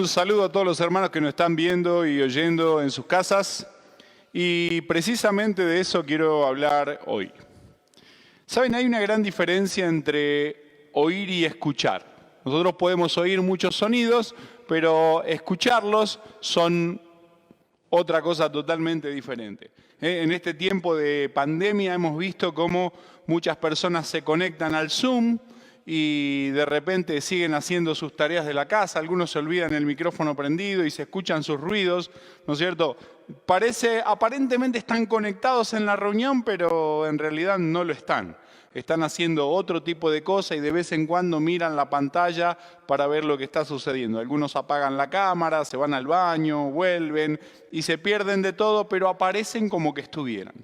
Un saludo a todos los hermanos que nos están viendo y oyendo en sus casas. Y precisamente de eso quiero hablar hoy. Saben, hay una gran diferencia entre oír y escuchar. Nosotros podemos oír muchos sonidos, pero escucharlos son otra cosa totalmente diferente. En este tiempo de pandemia hemos visto cómo muchas personas se conectan al Zoom y de repente siguen haciendo sus tareas de la casa, algunos se olvidan el micrófono prendido y se escuchan sus ruidos, ¿no es cierto? Aparentemente están conectados en la reunión, pero en realidad no lo están. Están haciendo otro tipo de cosas y de vez en cuando miran la pantalla para ver lo que está sucediendo. Algunos apagan la cámara, se van al baño, vuelven y se pierden de todo, pero aparecen como que estuvieran.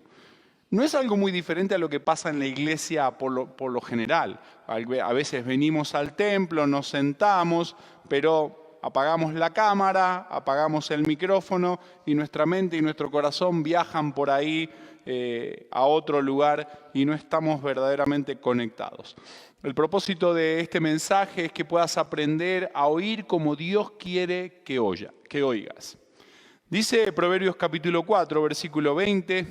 No es algo muy diferente a lo que pasa en la iglesia por lo general. A veces venimos al templo, nos sentamos, pero apagamos la cámara, apagamos el micrófono y nuestra mente y nuestro corazón viajan por ahí a otro lugar y no estamos verdaderamente conectados. El propósito de este mensaje es que puedas aprender a oír como Dios quiere que oigas. Dice Proverbios capítulo 4, versículo 20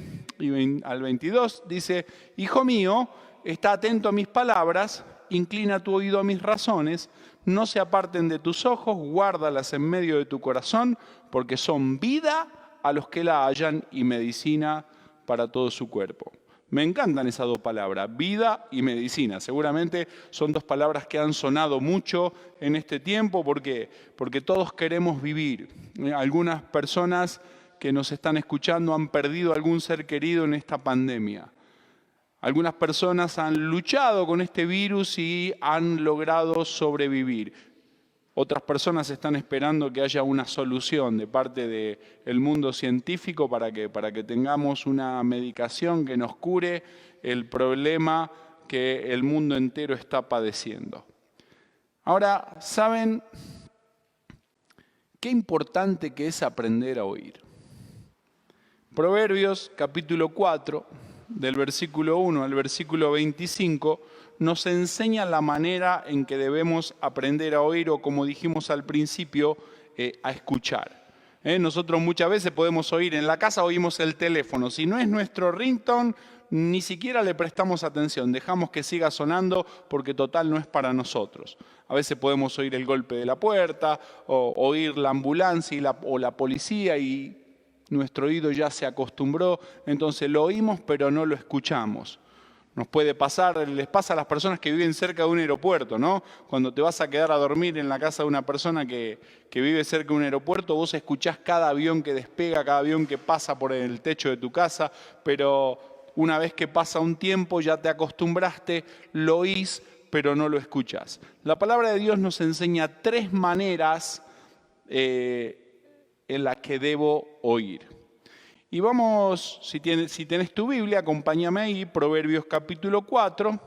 al 22, dice: Hijo mío, está atento a mis palabras, inclina tu oído a mis razones, no se aparten de tus ojos, guárdalas en medio de tu corazón, porque son vida a los que la hallan y medicina para todo su cuerpo. Me encantan esas dos palabras, vida y medicina. Seguramente son dos palabras que han sonado mucho en este tiempo. ¿Por qué? Porque todos queremos vivir. Algunas personas que nos están escuchando han perdido algún ser querido en esta pandemia. Algunas personas han luchado con este virus y han logrado sobrevivir. Otras personas están esperando que haya una solución de parte del mundo científico para que tengamos una medicación que nos cure el problema que el mundo entero está padeciendo. Ahora, ¿saben qué importante que es aprender a oír? Proverbios capítulo 4, del versículo 1 al versículo 25, nos enseña la manera en que debemos aprender a oír o, como dijimos al principio, a escuchar. Nosotros muchas veces podemos oír, en la casa oímos el teléfono. Si no es nuestro ringtone, ni siquiera le prestamos atención. Dejamos que siga sonando porque total no es para nosotros. A veces podemos oír el golpe de la puerta, o oír la ambulancia o la policía y nuestro oído ya se acostumbró. Entonces lo oímos pero no lo escuchamos. Nos puede pasar, les pasa a las personas que viven cerca de un aeropuerto, ¿no? Cuando te vas a quedar a dormir en la casa de una persona que vive cerca de un aeropuerto, vos escuchás cada avión que despega, cada avión que pasa por el techo de tu casa, pero una vez que pasa un tiempo ya te acostumbraste, lo oís, pero no lo escuchás. La palabra de Dios nos enseña 3 maneras en las que debo oír. Y vamos, si tenés tu Biblia, acompáñame ahí, Proverbios capítulo 4,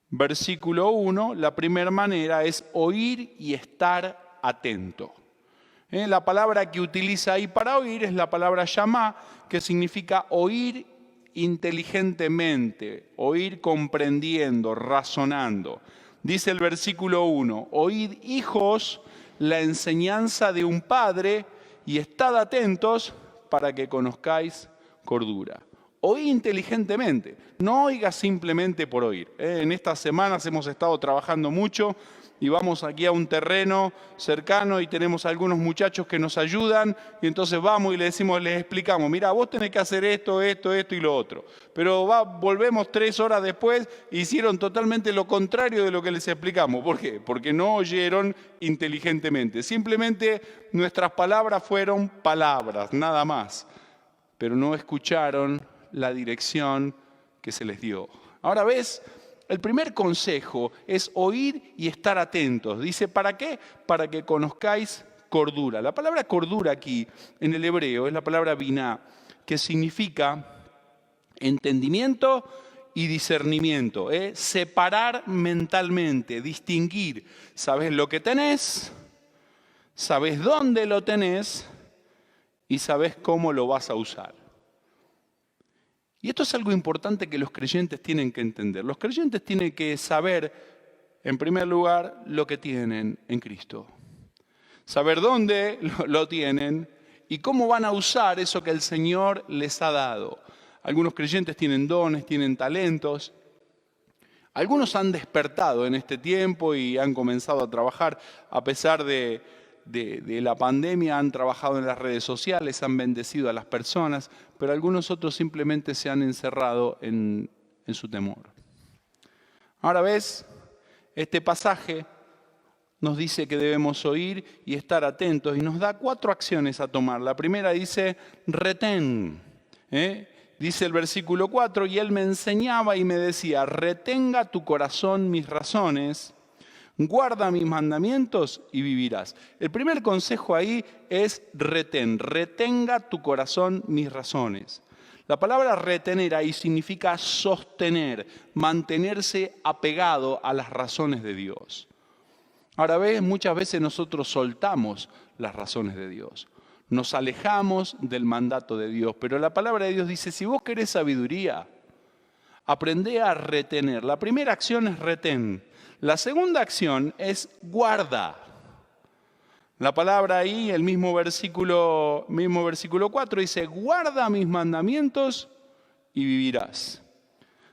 versículo 1. La primera manera es oír y estar atento. La palabra que utiliza ahí para oír es la palabra shamá, que significa oír inteligentemente, oír comprendiendo, razonando. Dice el versículo 1, oíd, hijos, la enseñanza de un padre y estad atentos para que conozcáis cordura. Oí inteligentemente, no oigas simplemente por oír. En estas semanas hemos estado trabajando mucho y vamos aquí a un terreno cercano y tenemos algunos muchachos que nos ayudan y entonces vamos y les explicamos, mira, vos tenés que hacer esto y lo otro. Pero volvemos 3 horas después e hicieron totalmente lo contrario de lo que les explicamos. ¿Por qué? Porque no oyeron inteligentemente. Simplemente nuestras palabras fueron palabras, nada más. Pero no escucharon la dirección que se les dio. Ahora ves, el primer consejo es oír y estar atentos. Dice, ¿para qué? Para que conozcáis cordura. La palabra cordura aquí, en el hebreo, es la palabra biná, que significa entendimiento y discernimiento. Separar mentalmente, distinguir. Sabes lo que tenés, sabes dónde lo tenés y sabes cómo lo vas a usar. Y esto es algo importante que los creyentes tienen que entender. Los creyentes tienen que saber, en primer lugar, lo que tienen en Cristo. saber dónde lo tienen y cómo van a usar eso que el Señor les ha dado. Algunos creyentes tienen dones, tienen talentos. Algunos han despertado en este tiempo y han comenzado a trabajar a pesar de la pandemia, han trabajado en las redes sociales, han bendecido a las personas, pero algunos otros simplemente se han encerrado en su temor. Ahora ves, este pasaje nos dice que debemos oír y estar atentos y nos da 4 acciones a tomar. La primera dice, retén. Dice el versículo 4, y él me enseñaba y me decía, retenga tu corazón mis razones, guarda mis mandamientos y vivirás. El primer consejo ahí es retenga tu corazón mis razones. La palabra retener ahí significa sostener, mantenerse apegado a las razones de Dios. Ahora ves, muchas veces nosotros soltamos las razones de Dios. Nos alejamos del mandato de Dios, pero la palabra de Dios dice, si vos querés sabiduría, aprende a retener. La primera acción es retén. La segunda acción es guarda. La palabra ahí, el mismo versículo 4, dice, guarda mis mandamientos y vivirás.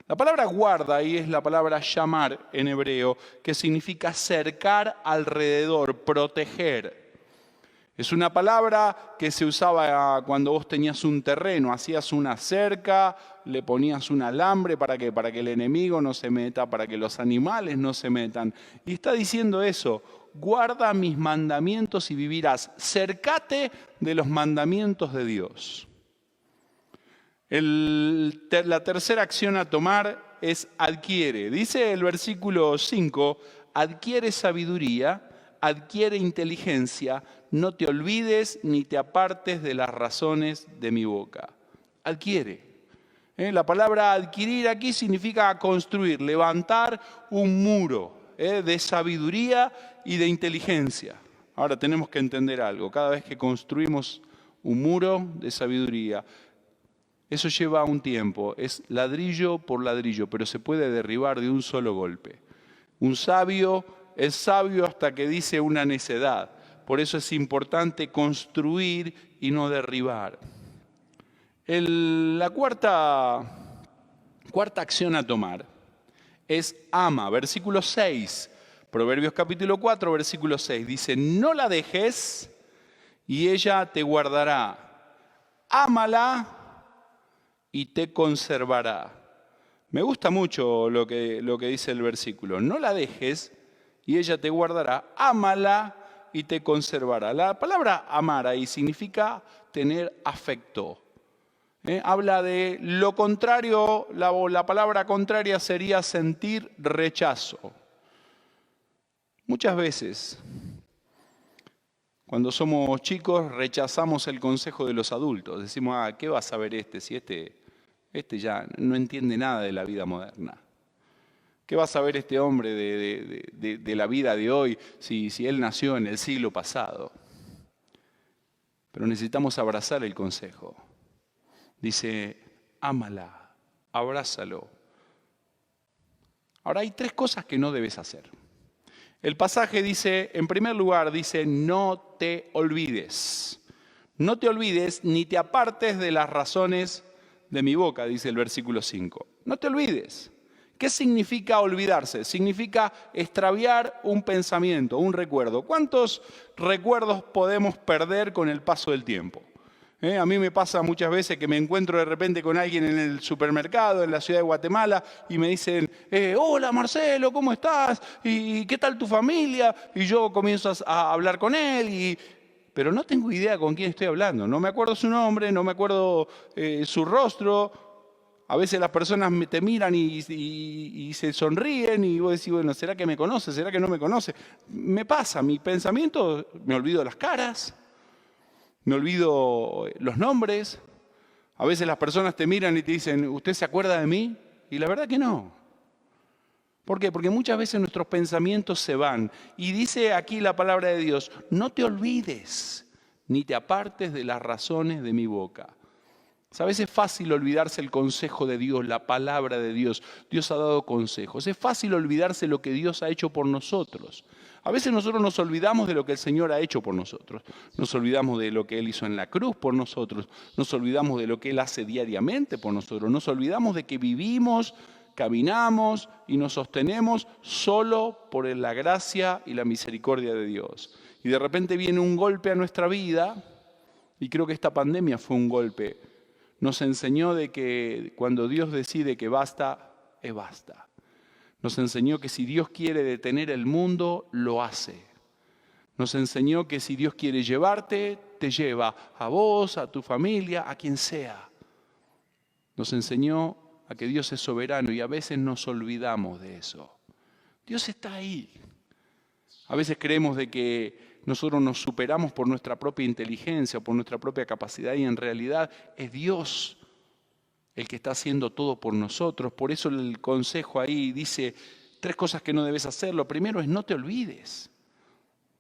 La palabra guarda ahí es la palabra llamar en hebreo, que significa cercar alrededor, proteger. Es una palabra que se usaba cuando vos tenías un terreno, hacías una cerca, le ponías un alambre para que el enemigo no se meta, para que los animales no se metan. Y está diciendo eso, guarda mis mandamientos y vivirás. Cercate de los mandamientos de Dios. La tercera acción a tomar es adquiere. Dice el versículo 5, adquiere sabiduría, adquiere inteligencia, no te olvides ni te apartes de las razones de mi boca. Adquiere. La palabra adquirir aquí significa construir, levantar un muro de sabiduría y de inteligencia. Ahora tenemos que entender algo. Cada vez que construimos un muro de sabiduría, eso lleva un tiempo. Es ladrillo por ladrillo, pero se puede derribar de un solo golpe. Un sabio es sabio hasta que dice una necedad. Por eso es importante construir y no derribar. La cuarta acción a tomar es ama. Versículo 6, Proverbios capítulo 4, versículo 6. Dice, no la dejes y ella te guardará. Ámala y te conservará. Me gusta mucho lo que dice el versículo. No la dejes y ella te guardará. Ámala y te conservará. La palabra amar ahí significa tener afecto. Habla de lo contrario, la palabra contraria sería sentir rechazo. Muchas veces, cuando somos chicos, rechazamos el consejo de los adultos. Decimos, ¿qué va a saber este si este ya no entiende nada de la vida moderna? ¿Qué va a saber este hombre de la vida de hoy si él nació en el siglo pasado? Pero necesitamos abrazar el consejo. Dice, ámala, abrázalo. Ahora hay 3 cosas que no debes hacer. El pasaje dice, en primer lugar, dice, no te olvides. No te olvides ni te apartes de las razones de mi boca, dice el versículo 5. No te olvides. ¿Qué significa olvidarse? Significa extraviar un pensamiento, un recuerdo. ¿Cuántos recuerdos podemos perder con el paso del tiempo? A mí me pasa muchas veces que me encuentro de repente con alguien en el supermercado en la ciudad de Guatemala y me dicen, hola Marcelo, ¿cómo estás? ¿Y qué tal tu familia? Y yo comienzo a hablar con él, pero no tengo idea con quién estoy hablando. No me acuerdo su nombre, no me acuerdo su rostro. A veces las personas te miran y se sonríen y vos decís, bueno, ¿será que me conoce? ¿Será que no me conoce? Me pasa, mi pensamiento, me olvido las caras. Me olvido los nombres. A veces las personas te miran y te dicen, ¿usted se acuerda de mí? Y la verdad que no. ¿Por qué? Porque muchas veces nuestros pensamientos se van. Y dice aquí la palabra de Dios, no te olvides, ni te apartes de las razones de mi boca. A veces es fácil olvidarse el consejo de Dios, la palabra de Dios. Dios ha dado consejos. Es fácil olvidarse lo que Dios ha hecho por nosotros. A veces nosotros nos olvidamos de lo que el Señor ha hecho por nosotros. Nos olvidamos de lo que Él hizo en la cruz por nosotros. Nos olvidamos de lo que Él hace diariamente por nosotros. Nos olvidamos de que vivimos, caminamos y nos sostenemos solo por la gracia y la misericordia de Dios. Y de repente viene un golpe a nuestra vida, y creo que esta pandemia fue un golpe. Nos enseñó de que cuando Dios decide que basta, es basta. Nos enseñó que si Dios quiere detener el mundo, lo hace. Nos enseñó que si Dios quiere llevarte, te lleva a vos, a tu familia, a quien sea. Nos enseñó a que Dios es soberano y a veces nos olvidamos de eso. Dios está ahí. A veces creemos de que nosotros nos superamos por nuestra propia inteligencia, por nuestra propia capacidad y en realidad es Dios el que está haciendo todo por nosotros. Por eso el consejo ahí dice 3 cosas que no debes hacer. Lo primero es no te olvides.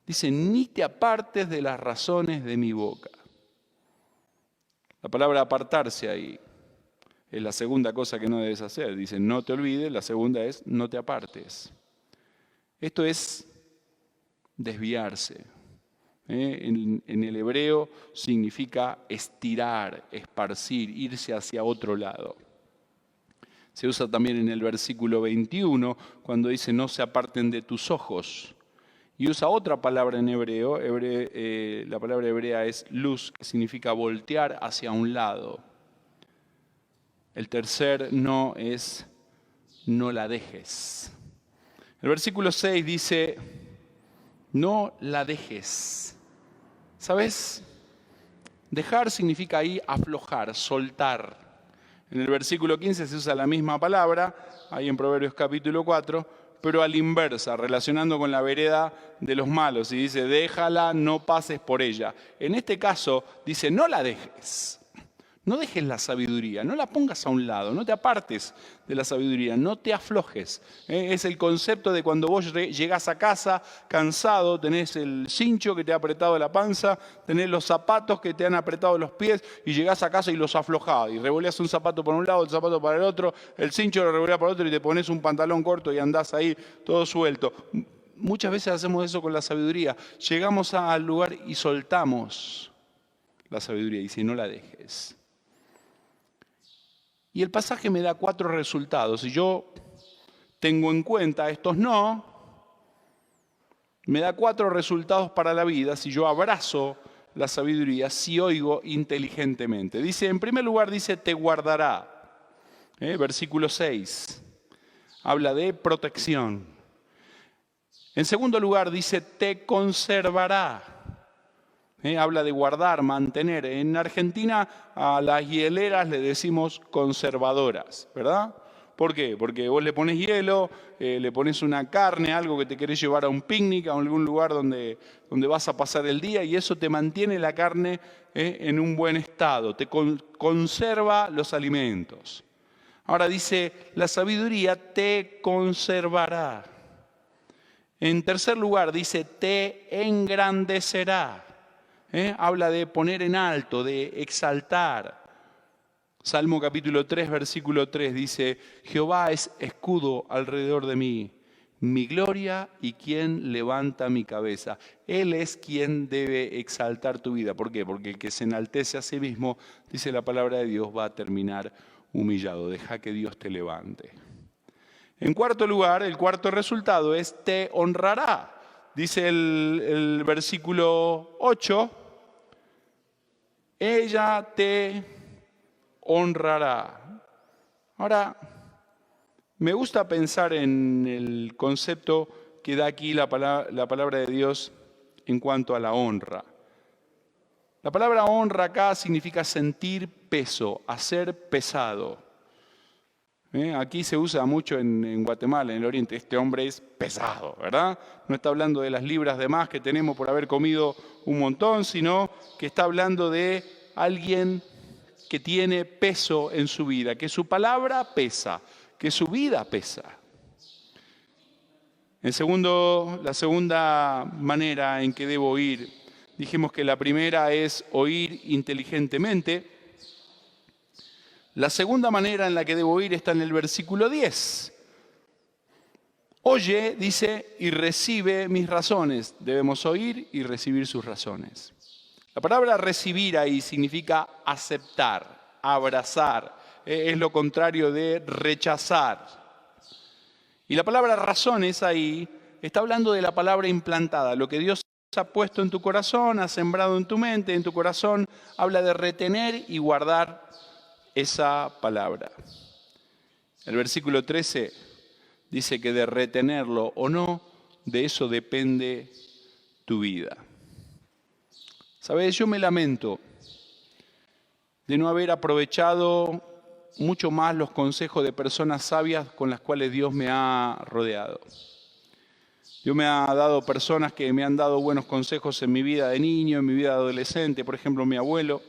Dice, ni te apartes de las razones de mi boca. La palabra apartarse ahí es la segunda cosa que no debes hacer. Dice, no te olvides. La segunda es, no te apartes. Esto es desviarse. En el hebreo significa estirar, esparcir, irse hacia otro lado. Se usa también en el versículo 21 cuando dice no se aparten de tus ojos. Y usa otra palabra en hebreo, la palabra hebrea es luz, que significa voltear hacia un lado. El tercer no es no la dejes. El versículo 6 dice no la dejes. ¿Sabes? Dejar significa ahí aflojar, soltar. En el versículo 15 se usa la misma palabra, ahí en Proverbios capítulo 4, pero a la inversa, relacionando con la vereda de los malos. Y dice, déjala, no pases por ella. En este caso dice, no la dejes. No dejes la sabiduría, no la pongas a un lado, no te apartes de la sabiduría, no te aflojes. Es el concepto de cuando vos llegás a casa cansado, tenés el cincho que te ha apretado la panza, tenés los zapatos que te han apretado los pies y llegás a casa y los aflojás. Y revoleás un zapato por un lado, el zapato para el otro, el cincho lo revoleás por el otro y te pones un pantalón corto y andás ahí todo suelto. Muchas veces hacemos eso con la sabiduría. Llegamos al lugar y soltamos la sabiduría y dice, no la dejes. Y el pasaje me da 4 resultados. Si yo tengo en cuenta estos no, me da 4 resultados para la vida si yo abrazo la sabiduría, si oigo inteligentemente. Dice, en primer lugar, dice, te guardará. Versículo 6. Habla de protección. En segundo lugar, dice, te conservará. Habla de guardar, mantener. En Argentina a las hieleras le decimos conservadoras, ¿verdad? ¿Por qué? Porque vos le pones hielo, le pones una carne, algo que te querés llevar a un picnic, a algún lugar donde vas a pasar el día y eso te mantiene la carne en un buen estado, te conserva los alimentos. Ahora dice, la sabiduría te conservará. En tercer lugar dice, te engrandecerá. Habla de poner en alto, de exaltar. Salmo capítulo 3, versículo 3 dice, Jehová es escudo alrededor de mí, mi gloria y quien levanta mi cabeza. Él es quien debe exaltar tu vida. ¿Por qué? Porque el que se enaltece a sí mismo, dice la palabra de Dios, va a terminar humillado. Deja que Dios te levante. En cuarto lugar, el cuarto resultado es te honrará. Dice el versículo 8, ella te honrará. Ahora, me gusta pensar en el concepto que da aquí la palabra de Dios en cuanto a la honra. La palabra honra acá significa sentir peso, hacer pesado. Aquí se usa mucho en Guatemala, en el Oriente. Este hombre es pesado, ¿verdad? No está hablando de las libras de más que tenemos por haber comido un montón, sino que está hablando de alguien que tiene peso en su vida, que su palabra pesa, que su vida pesa. La segunda manera en que debo oír, dijimos que la primera es oír inteligentemente. La segunda manera en la que debo oír está en el versículo 10. Oye, dice, y recibe mis razones. Debemos oír y recibir sus razones. La palabra recibir ahí significa aceptar, abrazar. Es lo contrario de rechazar. Y la palabra razones ahí está hablando de la palabra implantada. Lo que Dios ha puesto en tu corazón, ha sembrado en tu mente, en tu corazón, habla de retener y guardar esa palabra. El versículo 13 dice que de retenerlo o no, de eso depende tu vida. ¿Sabes? Yo me lamento de no haber aprovechado mucho más los consejos de personas sabias con las cuales Dios me ha rodeado. Dios me ha dado personas que me han dado buenos consejos en mi vida de niño, en mi vida de adolescente, por ejemplo, mi abuelo.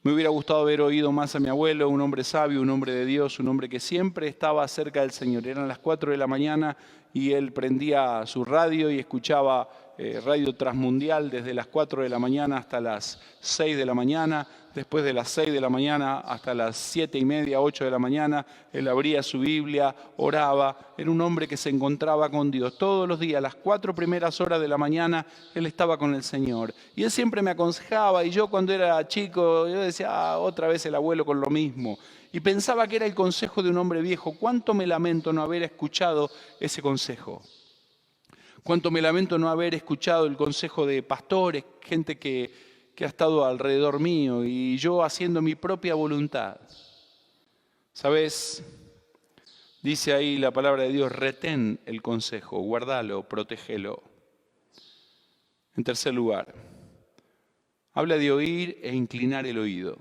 Me hubiera gustado haber oído más a mi abuelo, un hombre sabio, un hombre de Dios, un hombre que siempre estaba cerca del Señor. Eran las 4 de la mañana y él prendía su radio y escuchaba radio transmundial desde las 4 de la mañana hasta las 6 de la mañana. Después de las 6 de la mañana hasta las 7:30, 8 de la mañana, él abría su Biblia, oraba. Era un hombre que se encontraba con Dios. Todos los días, las 4 primeras horas de la mañana, él estaba con el Señor. Y él siempre me aconsejaba, y yo cuando era chico, yo decía, otra vez el abuelo con lo mismo. Y pensaba que era el consejo de un hombre viejo. ¿Cuánto me lamento no haber escuchado ese consejo? Cuánto me lamento no haber escuchado el consejo de pastores, gente que ha estado alrededor mío y yo haciendo mi propia voluntad. ¿Sabes? Dice ahí la palabra de Dios, retén el consejo, guárdalo, protégelo. En tercer lugar, habla de oír e inclinar el oído.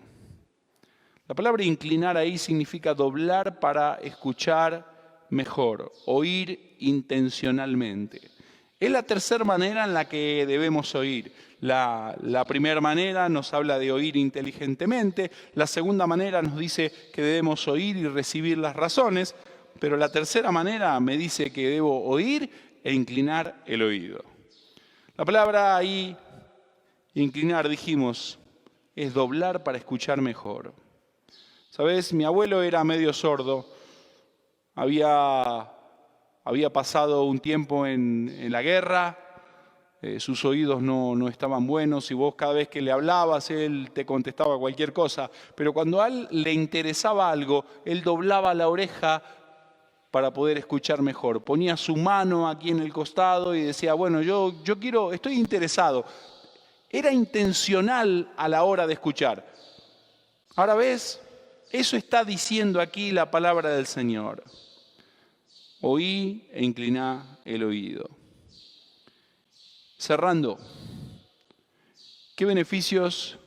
La palabra inclinar ahí significa doblar para escuchar mejor, oír intencionalmente. Es la tercera manera en la que debemos oír. La primera manera nos habla de oír inteligentemente. La segunda manera nos dice que debemos oír y recibir las razones. Pero la tercera manera me dice que debo oír e inclinar el oído. La palabra ahí, inclinar, dijimos, es doblar para escuchar mejor. ¿Sabes? Mi abuelo era medio sordo. Había pasado un tiempo en la guerra, sus oídos no estaban buenos y vos cada vez que le hablabas, él te contestaba cualquier cosa. Pero cuando a él le interesaba algo, él doblaba la oreja para poder escuchar mejor. Ponía su mano aquí en el costado y decía, bueno, yo estoy interesado. Era intencional a la hora de escuchar. Ahora ves, eso está diciendo aquí la palabra del Señor. Oí e incliná el oído. Cerrando, ¿qué beneficios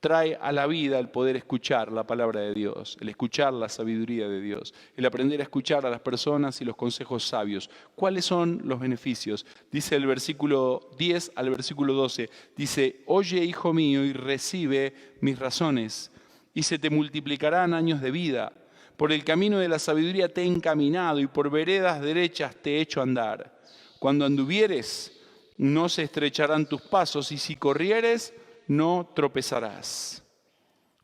trae a la vida el poder escuchar la palabra de Dios, el escuchar la sabiduría de Dios, el aprender a escuchar a las personas y los consejos sabios? ¿Cuáles son los beneficios? Dice el versículo 10 al versículo 12, dice, oye, hijo mío, y recibe mis razones, y se te multiplicarán años de vida. Por el camino de la sabiduría te he encaminado y por veredas derechas te he hecho andar. Cuando anduvieres, no se estrecharán tus pasos y si corrieres, no tropezarás.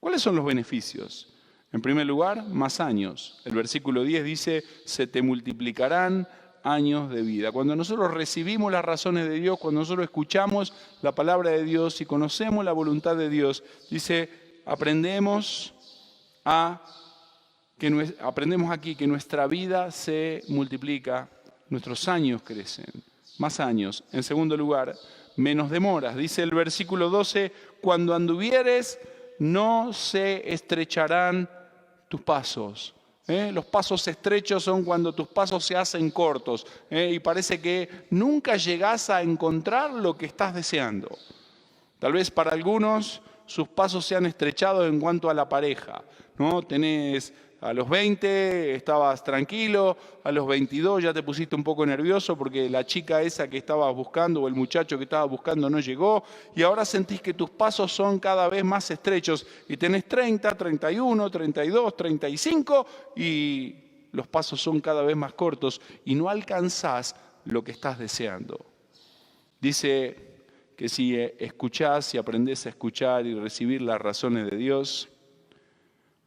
¿Cuáles son los beneficios? En primer lugar, más años. El versículo 10 dice, se te multiplicarán años de vida. Cuando nosotros recibimos las razones de Dios, cuando nosotros escuchamos la palabra de Dios y conocemos la voluntad de Dios, dice, aprendemos aquí que nuestra vida se multiplica, nuestros años crecen, más años. En segundo lugar, menos demoras. Dice el versículo 12, cuando anduvieres no se estrecharán tus pasos. Los pasos estrechos son cuando tus pasos se hacen cortos y parece que nunca llegás a encontrar lo que estás deseando. Tal vez para algunos sus pasos se han estrechado en cuanto a la pareja, ¿no? A los 20 estabas tranquilo, a los 22 ya te pusiste un poco nervioso porque la chica esa que estabas buscando o el muchacho que estabas buscando no llegó y ahora sentís que tus pasos son cada vez más estrechos y tenés 30, 31, 32, 35 y los pasos son cada vez más cortos y no alcanzás lo que estás deseando. Dice que si escuchás y aprendés a escuchar y recibir las razones de Dios,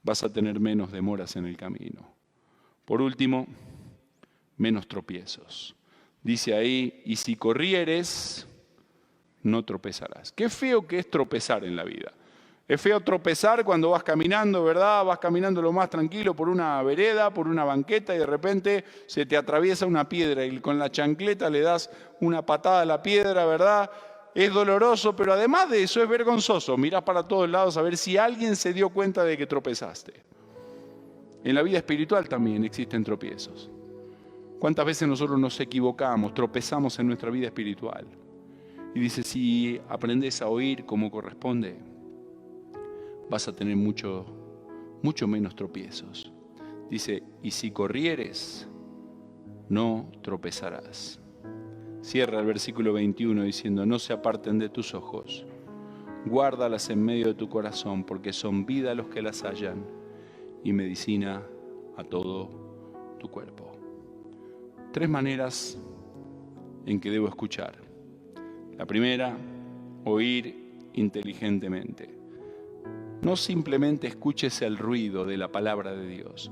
vas a tener menos demoras en el camino. Por último, menos tropiezos. Dice ahí, y si corrieres, no tropezarás. Qué feo que es tropezar en la vida. Es feo tropezar cuando vas caminando, ¿verdad? Vas caminando lo más tranquilo por una vereda, por una banqueta y de repente se te atraviesa una piedra y con la chancleta le das una patada a la piedra, ¿verdad? Es doloroso, pero además de eso es vergonzoso. Mirás para todos lados a ver si alguien se dio cuenta de que tropezaste. En la vida espiritual también existen tropiezos. ¿Cuántas veces nosotros nos equivocamos, tropezamos en nuestra vida espiritual? Y dice, si aprendes a oír como corresponde, vas a tener mucho menos tropiezos. Dice, y si corrieres, no tropezarás. Cierra el versículo 21 diciendo, no se aparten de tus ojos, guárdalas en medio de tu corazón, porque son vida a los que las hallan y medicina a todo tu cuerpo. 3 maneras en que debo escuchar. La primera, oír inteligentemente. No simplemente escuches el ruido de la palabra de Dios.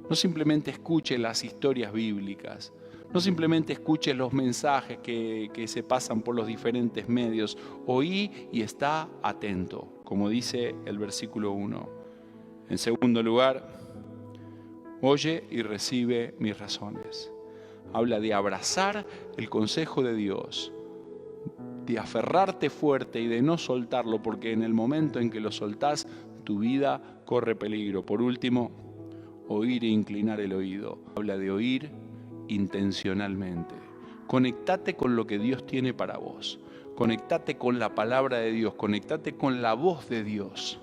No simplemente escuches las historias bíblicas. No simplemente escuches los mensajes que se pasan por los diferentes medios. Oí y está atento, como dice el versículo 1. En segundo lugar, oye y recibe mis razones. Habla de abrazar el consejo de Dios, de aferrarte fuerte y de no soltarlo, porque en el momento en que lo soltás, tu vida corre peligro. Por último, oír e inclinar el oído. Habla de oír intencionalmente. Conectate con lo que Dios tiene para vos. Conectate con la palabra de Dios. Conectate con la voz de Dios.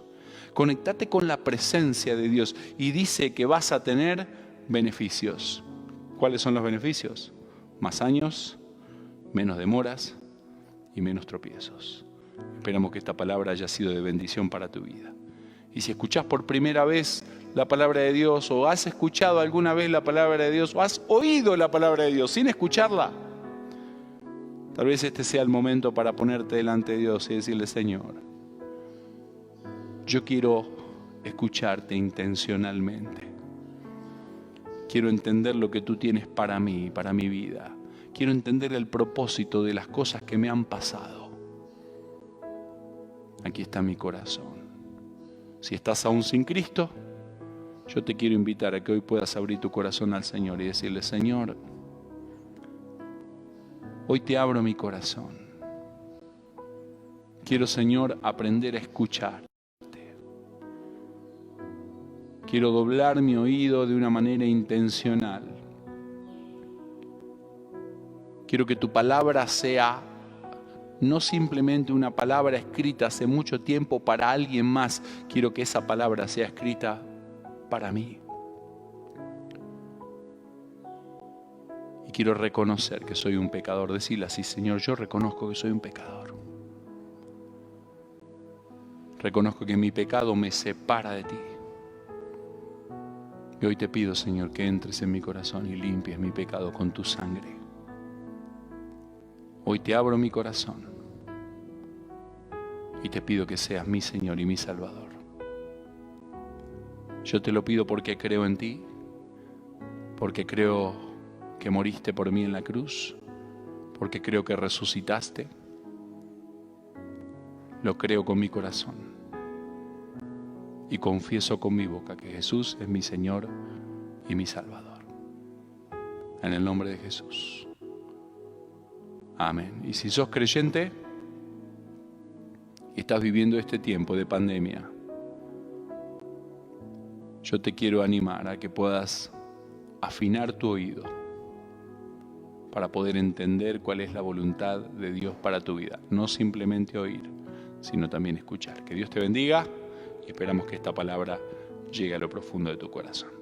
Conectate con la presencia de Dios. Y dice que vas a tener beneficios. ¿Cuáles son los beneficios? Más años, menos demoras y menos tropiezos. Esperamos que esta palabra haya sido de bendición para tu vida. Y si escuchás por primera vez la palabra de Dios, o has escuchado alguna vez la palabra de Dios, o has oído la palabra de Dios sin escucharla, tal vez este sea el momento para ponerte delante de Dios y decirle, Señor, yo quiero escucharte intencionalmente. Quiero entender lo que tú tienes para mí, para mi vida. Quiero entender el propósito de las cosas que me han pasado. Aquí está mi corazón. Si estás aún sin Cristo, yo te quiero invitar a que hoy puedas abrir tu corazón al Señor y decirle, Señor, hoy te abro mi corazón. Quiero, Señor, aprender a escucharte. Quiero doblar mi oído de una manera intencional. Quiero que tu palabra sea no simplemente una palabra escrita hace mucho tiempo para alguien más. Quiero que esa palabra sea escrita para mí. Y quiero reconocer que soy un pecador. Decirle así, Señor, yo reconozco que soy un pecador. Reconozco que mi pecado me separa de ti. Y hoy te pido, Señor, que entres en mi corazón y limpies mi pecado con tu sangre. Hoy te abro mi corazón y te pido que seas mi Señor y mi Salvador. Yo te lo pido porque creo en ti, porque creo que moriste por mí en la cruz, porque creo que resucitaste. Lo creo con mi corazón y confieso con mi boca que Jesús es mi Señor y mi Salvador. En el nombre de Jesús. Amén. Y si sos creyente y estás viviendo este tiempo de pandemia, yo te quiero animar a que puedas afinar tu oído para poder entender cuál es la voluntad de Dios para tu vida. No simplemente oír, sino también escuchar. Que Dios te bendiga y esperamos que esta palabra llegue a lo profundo de tu corazón.